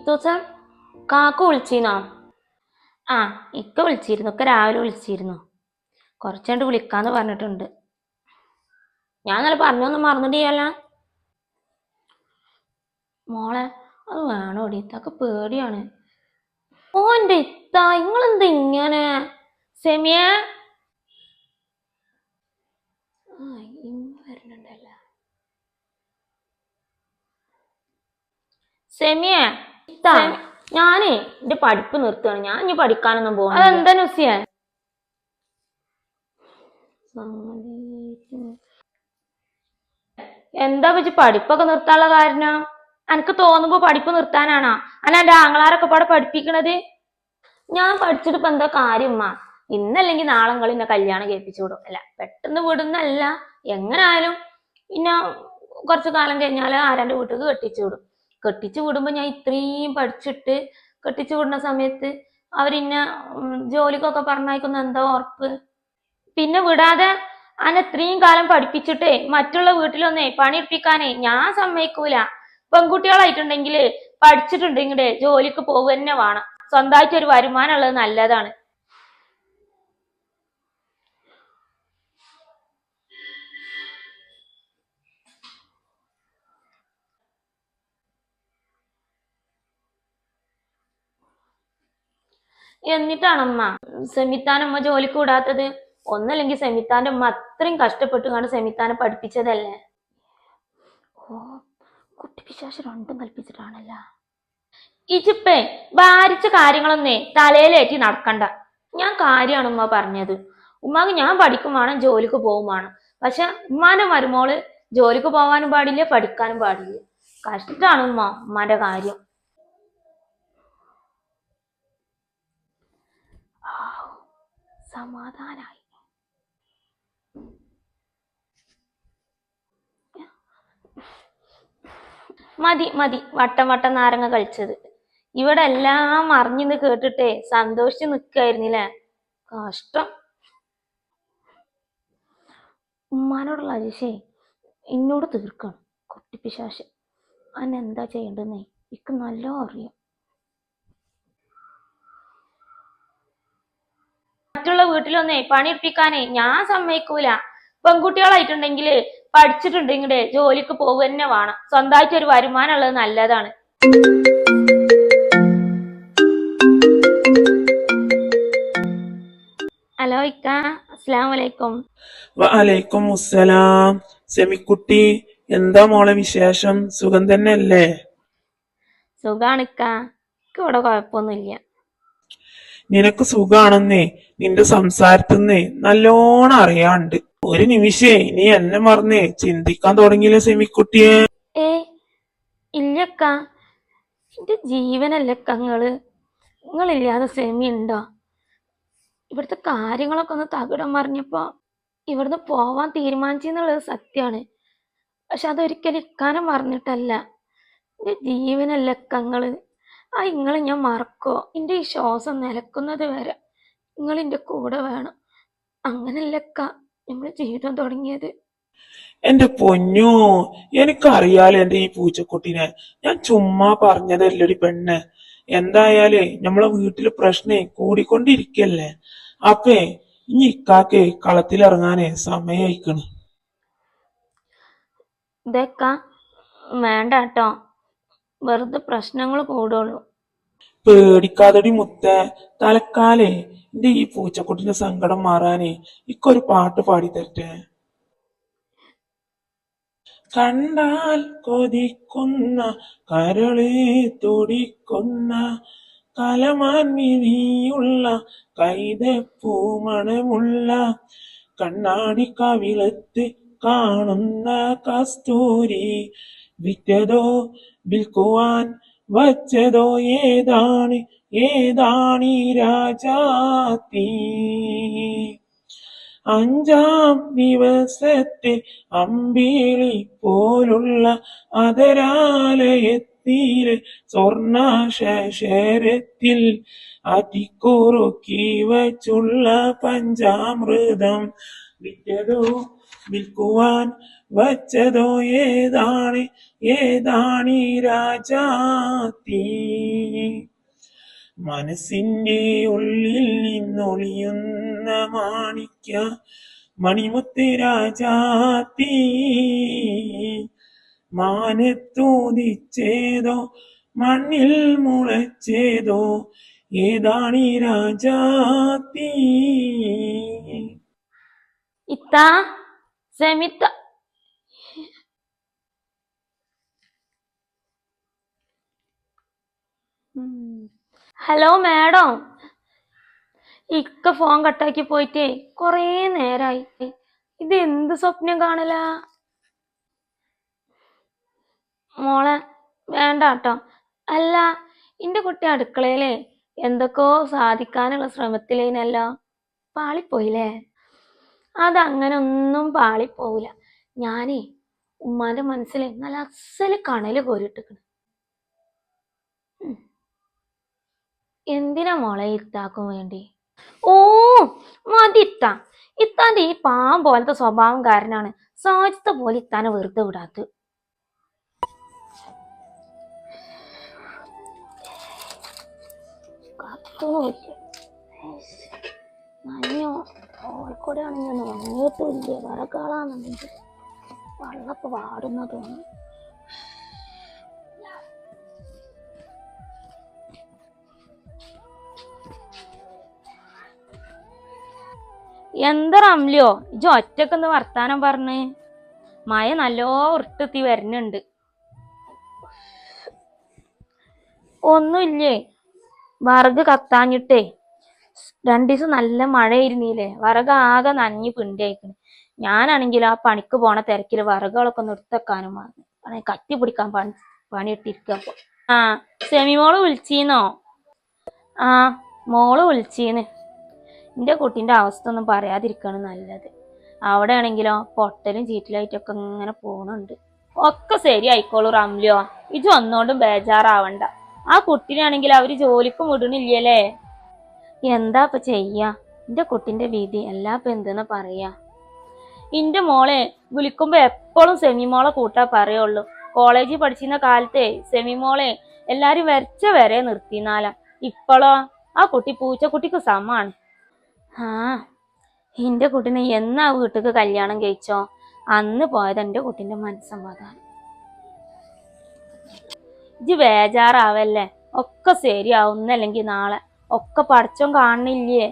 ദിവസം കാക്ക വിളിച്ചിരുന്നോ? ആ, ഇക്ക വിളിച്ചിരുന്നു. ഒക്കെ രാവിലെ വിളിച്ചിരുന്നു. കുറച്ചുകൊണ്ട് വിളിക്കാന്ന് പറഞ്ഞിട്ടുണ്ട്. ഞാൻ നല്ല പറഞ്ഞൊന്നും മറന്നിട്ടില്ല മോളെ. അത് വേണോ ഇത്തൊക്കെ പേടിയാണ്. ഓന്റെ ഇത്ത നിങ്ങളെന്താ ഇങ്ങനെ? സെമിയ വരുന്നുണ്ടല്ല. സെമിയ ഇത്ത, ഞാനേ എന്റെ പഠിപ്പ് നിർത്തുകയാണ്. ഞാൻ ഇനി പഠിക്കാനൊന്നും പോകണം. അതെന്താ നുസിയ? എന്താ വെച്ച് പഠിപ്പൊക്കെ നിർത്താനുള്ള കാരണം? എനിക്ക് തോന്നുമ്പോ പഠിപ്പ് നിർത്താനാണോ? അല്ല എന്റെ ആങ്ങളാരൊക്കെ പാടെ പഠിപ്പിക്കണത്. ഞാൻ പഠിച്ചിട്ട് ഇപ്പൊ എന്താ കാര്യം? ഇന്നല്ലെങ്കിൽ നാളെ നിങ്ങൾ എന്നെ കല്യാണം കേൾപ്പിച്ചു വിടും. അല്ല, പെട്ടെന്ന് വിടുന്നല്ല, എങ്ങനായാലും പിന്നെ കുറച്ചു കാലം കഴിഞ്ഞാല് ആരാന്റെ വീട്ടിലേക്ക് കെട്ടിച്ചു വിടും. കെട്ടിച്ചു വിടുമ്പോ ഞാൻ ഇത്രയും പഠിച്ചിട്ട് കെട്ടിച്ചു വിടുന്ന സമയത്ത് അവരിന്നെ ജോലിക്കൊക്കെ പറഞ്ഞയക്കുന്ന എന്താ ഉറപ്പ്? പിന്നെ വിടാതെ അന്നെ ഇത്രയും കാലം പഠിപ്പിച്ചിട്ടേ മറ്റുള്ള വീട്ടിലൊന്നേ പണിയെടുപ്പിക്കാനേ ഞാൻ സമ്മതിക്കൂല. പെൺകുട്ടികളായിട്ടുണ്ടെങ്കിൽ പഠിച്ചിട്ടുണ്ടെങ്കിൽ ജോലിക്ക് പോകുക തന്നെ വേണം. സ്വന്തമായിട്ട് ഒരു വരുമാനം ഉള്ളത് നല്ലതാണ്. എന്നിട്ടാണമ്മ സെമിത്താനമ്മ ജോലിക്ക് വിടാത്തത്? ഒന്നല്ലെങ്കിൽ സെമിത്താന്റെ അമ്മ അത്രയും കഷ്ടപ്പെട്ട് കണ്ട് സെമിത്താനെ പഠിപ്പിച്ചതല്ലേ. ഓ, കുട്ടി പിശാച് രണ്ടും കൽപ്പിച്ചിട്ടാണല്ല. ഇജിപ്പേ ഭാരിച്ച കാര്യങ്ങളൊന്നേ തലയിലേറ്റി നടക്കണ്ട. ഞാൻ കാര്യമാണ് ഉമ്മ പറഞ്ഞത്. ഉമ്മാക്ക് ഞാൻ പഠിക്കും വേണം, ജോലിക്ക് പോകും വേണം. പക്ഷെ ഉമ്മാന്റെ മരുമോള് ജോലിക്ക് പോകാനും പാടില്ല, പഠിക്കാനും പാടില്ല. കഷ്ടാണ് ഉമ്മാന്റെ കാര്യം. സമാധാനായി. മതി മതി വട്ടം വട്ടം നാരങ്ങ കളിച്ചത്. ഇവിടെ എല്ലാം അറിഞ്ഞിന്ന് കേട്ടിട്ടേ സന്തോഷിച്ച് നിക്കായിരുന്നില്ലേ. കഷ്ടം. ഉമ്മാനോടുള്ള അരിശേ എന്നോട് തീർക്കണം. കുട്ടിപ്പിശാശ് അന്നെന്താ ചെയ്യണ്ടെന്നേ എനിക്ക് നല്ല അറിയാം. മറ്റുള്ള വീട്ടിലൊന്നേ പണിയെടുപ്പിക്കാനേ ഞാൻ സമ്മതിക്കൂല. പെൺകുട്ടികളായിട്ടുണ്ടെങ്കിൽ പഠിച്ചിട്ടുണ്ടെങ്കിൽ ജോലിക്ക് പോകുക തന്നെ വേണം. സ്വന്തമായിട്ട് ഒരു വരുമാനം ഉള്ളത് നല്ലതാണ്. ഹലോ ഇക്ക, അസ്സലാമു അലൈക്കും. വഅലൈക്കും അസ്സലാം. സെമിക്കുട്ടി, എന്താ മോളെ വിശേഷം? സുഖം തന്നെ അല്ലേ? സുഖാണ് ഇക്ക, ഇവിടെ കുഴപ്പമൊന്നുമില്ല. നിനക്ക് സുഖാണെന്നേ നിന്റെ സംസാരത്തിന്നേ നല്ലോണം അറിയാണ്ട്. ഒരു നിമിഷേ നീ എന്നെ മറന്നേ ചിന്തിക്കാൻ തുടങ്ങിയില്ല സെമിക്കുട്ടിയെ? ഇല്ലക്ക, എന്റെ ജീവനല്ലക്ക നിങ്ങളില്ലാതെ സെമി ഉണ്ടോ? ഇവിടുത്തെ കാര്യങ്ങളൊക്കെ ഒന്ന് തകിടം മറിഞ്ഞപ്പോ ഇവിടുന്ന് പോവാൻ തീരുമാനിച്ചെന്നുള്ളത് സത്യമാണ്. പക്ഷെ അതൊരിക്കലും ഇക്കാനും മറന്നിട്ടല്ല. എന്റെ ജീവനല്ലക്ക ഇങ്ങളെ ഞാൻ മറക്കോ? എന്റെ ഈ ശ്വാസം നിലക്കുന്നത് വരെ നിങ്ങൾ എന്റെ കൂടെ വേണം. അങ്ങനല്ലക്ക നമ്മള് ജീവിതം തുടങ്ങിയത്. എന്റെ പൊന്നോ, എനിക്കറിയാലോ എന്റെ ഈ പൂച്ചക്കുട്ടിനെ. ഞാൻ ചുമ്മാ പറഞ്ഞതല്ലടി പെണ്ണ്. എന്തായാലേ നമ്മളെ വീട്ടില് പ്രശ്നേ കൂടിക്കൊണ്ടിരിക്കല്ലേ. അപ്പേ ഇനി ഇക്കാക്കെ കളത്തിലിറങ്ങാനേ സമയയിക്കണ്. ഇതേക്ക വേണ്ട കേട്ടോ, വെറുതെ പ്രശ്നങ്ങൾ കൂടുള്ളൂ. പേടിക്കാതടി മുത്തേ. തലക്കാലേ എന്റെ ഈ പൂച്ചക്കുട്ടിന്റെ സങ്കടം മാറാനേ ഇക്കൊരു പാട്ട് പാടി തരട്ടെ? കണ്ടാൽ കൊതിക്കുന്ന കരളെ തുടിക്കുന്ന കലമാൻ മിഴിയുള്ള കൈതപ്പൂമണമുള്ള കണ്ണാടി കവിളത്ത് കാണുന്ന കസ്തൂരി വിറ്റതോ വിൽക്കുവാൻ വച്ചതോ ഏതാണ് ഏതാണീ രാജാത്തി? അഞ്ചാം ദിവസത്തെ അമ്പിളി പോലുള്ള അതരാലയത്തിലെ സ്വർണ ശേഷരത്തിൽ അറ്റിക്കുറുക്കി വച്ചുള്ള പഞ്ചാമൃതം വിറ്റതോ വിൽക്കുവാൻ വച്ചതോ ഏതാണീ രാജാത്തി. മനസ്സിന്റെ ഉള്ളിൽ നിന്നൊളിയുന്ന മാണിക്യ മണിമുത്ത് രാജാത്തി. മാനത്തോദിച്ചേതോ മണ്ണിൽ മുളച്ചേതോ ഏതാണീ രാജാത്തി. ഇത്ത സെമിത്ത ഹലോ മാഡം, ഇക്ക ഫോൺ കട്ടാക്കി പോയിട്ടേ കൊറേ നേരായി. ഇത് എന്ത് സ്വപ്നം കാണല മോളെ? വേണ്ട കേട്ടോ. അല്ല, എന്റെ കുട്ടി അടുക്കളയിലേ എന്തൊക്കെയോ സാധിക്കാനുള്ള ശ്രമത്തിലേനല്ലോ. പാളിപ്പോയില്ലേ? അതങ്ങനെ ഒന്നും പാളിപ്പോവില്ല. ഞാനേ ഉമ്മാന്റെ മനസ്സിലെ നല്ല അസല് കണല് കോരിട്ടിക്കണ്. എന്തിനാ മോളെ ഇത്താക്കും വേണ്ടി? ഓ മതി ഇത്ത. ഇത്താന്റെ ഈ പാവം പോലത്തെ സ്വഭാവം കാരനാണ് സാജിത്തെ പോലെ ഇത്താനെ വെറുതെ വിടാത്ത. നന്യോ ഓൾക്കൂടെ ആണെങ്കിൽ ഉണങ്ങിയിട്ടില്ല. വിറകാളാന്നുണ്ടെങ്കിൽ വെള്ളപ്പ് പാടുന്ന തോന്നുന്നു. എന്താ റംലിയോ ഇജ്ജ് ഒറ്റക്കൊന്ന് വർത്താനം പറഞ്ഞ്? മഴ നല്ലോ ഉരുട്ടെത്തി വരുന്നുണ്ട്. ഒന്നുമില്ലേ, വിറക് കത്താഞ്ഞിട്ടേ 2 ദിവസം നല്ല മഴയായിരുന്നില്ലേ, വിറക് ആകെ നനഞ്ഞ് പിണ്ടിയായിക്കണ്. ഞാനാണെങ്കിൽ ആ പണിക്ക് പോണ തിരക്കില് വിറകുകളൊക്കെ ഒന്ന് എടുത്തേക്കാനും മറന്നു. കത്തി പിടിക്കാൻ പണിയിട്ടിരിക്കുക അപ്പൊ. ആ സെമിമോള് വിളിച്ചീന്നോ? ആ മോള് വിളിച്ചീന്ന്. എന്റെ കുട്ടീന്റെ അവസ്ഥ ഒന്നും പറയാതിരിക്കാണ് നല്ലത്. അവിടെ ആണെങ്കിലോ പൊട്ടലും ചീറ്റിലായിട്ടൊക്കെ ഇങ്ങനെ പോണുണ്ട്. ഒക്കെ ശരിയായിക്കോളൂ റംലിയോ, ഇജ് ഒന്നോണ്ടും ബേജാറാവണ്ട. ആ കുട്ടീനാണെങ്കിൽ അവര് ജോലിക്കും വിടണില്ലല്ലേ. എന്താ ഇപ്പൊ ചെയ്യാ? എന്റെ കുട്ടിന്റെ വിധി എല്ലാപ്പ എന്തെന്ന് പറയാ. എന്റെ മോളെ വിളിക്കുമ്പോ എപ്പോഴും സെമിമോളെ കൂട്ടാ പറയുള്ളൂ. കോളേജിൽ പഠിച്ചിരുന്ന കാലത്തെ സെമിമോളെ എല്ലാരും വരച്ച വരെ നിർത്തിനാല. ഇപ്പോഴോ ആ കുട്ടി പൂച്ചക്കുട്ടിക്ക് സമാണ്. ആ എന്റെ കുട്ടീനെ എന്നാ വീട്ടിക്ക് കല്യാണം കഴിച്ചോ അന്ന് പോയത് എന്റെ കുട്ടീന്റെ മനസ്സമാധാനം. ഇജ്ജ് ബേജാറാവല്ലേ, ഒക്കെ ശരിയാവുന്നല്ലെങ്കിൽ നാളെ. ഒക്കെ പഠിച്ചോൻ കാണുന്നില്ലേ?